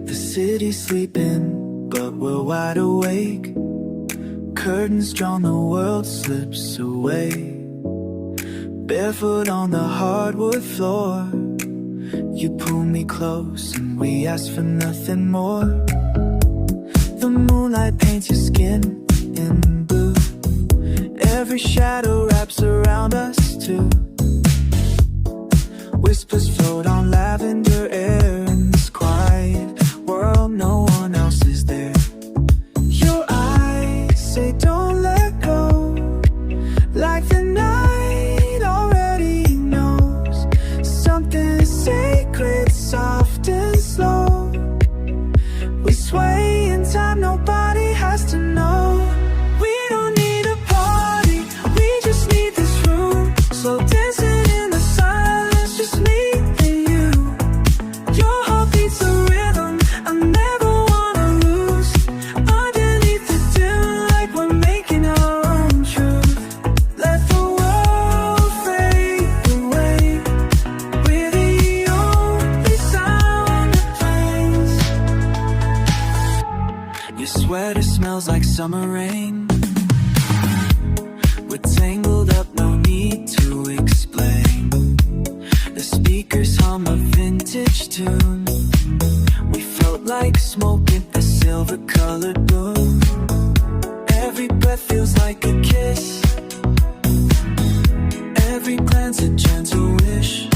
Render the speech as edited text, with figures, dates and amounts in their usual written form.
The city's sleeping, but we're wide awake. Curtains drawn, the world slips away. Barefoot on the hardwood floor, you pull me close and we ask for nothing more. The moonlight paints your skin in blue. Every shadow wraps around us too. Whispers float on lavender air in this quiet world, no one else is there. Your eyes say don't let go, like the night already knows. Something sacred, soft and slow. We sway in time, nobody has to know. We don't need a party, we just need this room. Slow dancing in the silence, just me and you. Your heart beats the rhythm I never wanna lose. Underneath the dim light, we're making our own truth. Let the world fade away. We're the only sound that plays. Your sweater smells like summer rain. We're tangled up, no need to explain. The speakers hum a vintage tune. We float like smoke in the silver-colored bloom. Every breath feels like a kiss. Every glance a gentle wish.